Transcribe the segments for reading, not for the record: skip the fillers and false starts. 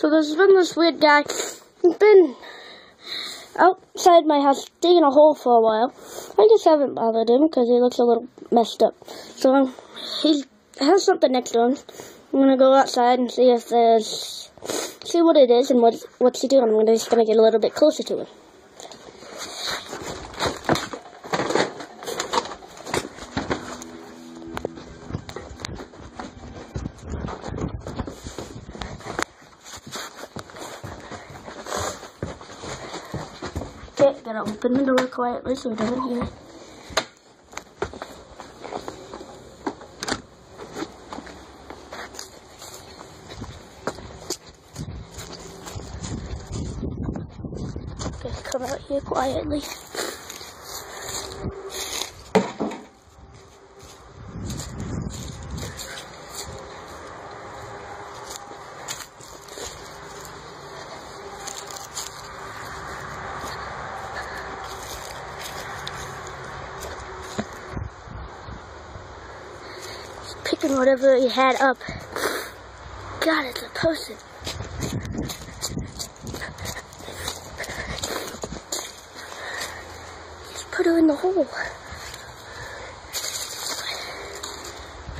So there's been this weird guy who's been outside my house digging a hole for a while. I just haven't bothered him because he looks a little messed up. So he has something next to him. I'm gonna go outside and see if see what it is and what's he doing. I'm just gonna get a little bit closer to him. Okay, gotta open the door quietly so he doesn't hear it. Okay, come out here quietly. Picking whatever he had up. God, it's a person. Just put her in the hole. What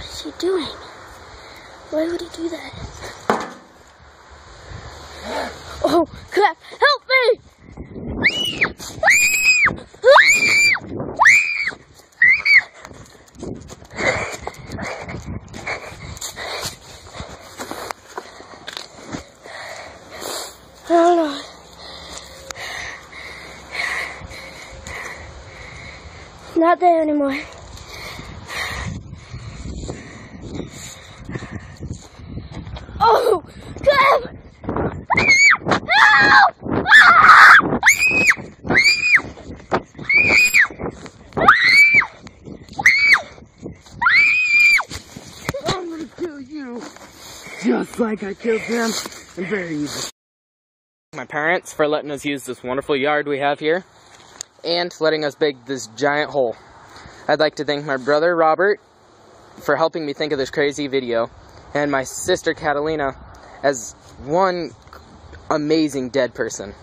is he doing? Why would he do that? Oh, crap! Help me! I don't know. Not there anymore. Oh, crap! Help! I'm gonna kill you, just like I killed them and bury you. My parents for letting us use this wonderful yard we have here and letting us dig this giant hole. I'd like to thank my brother Robert for helping me think of this crazy video and my sister Catalina as one amazing dead person.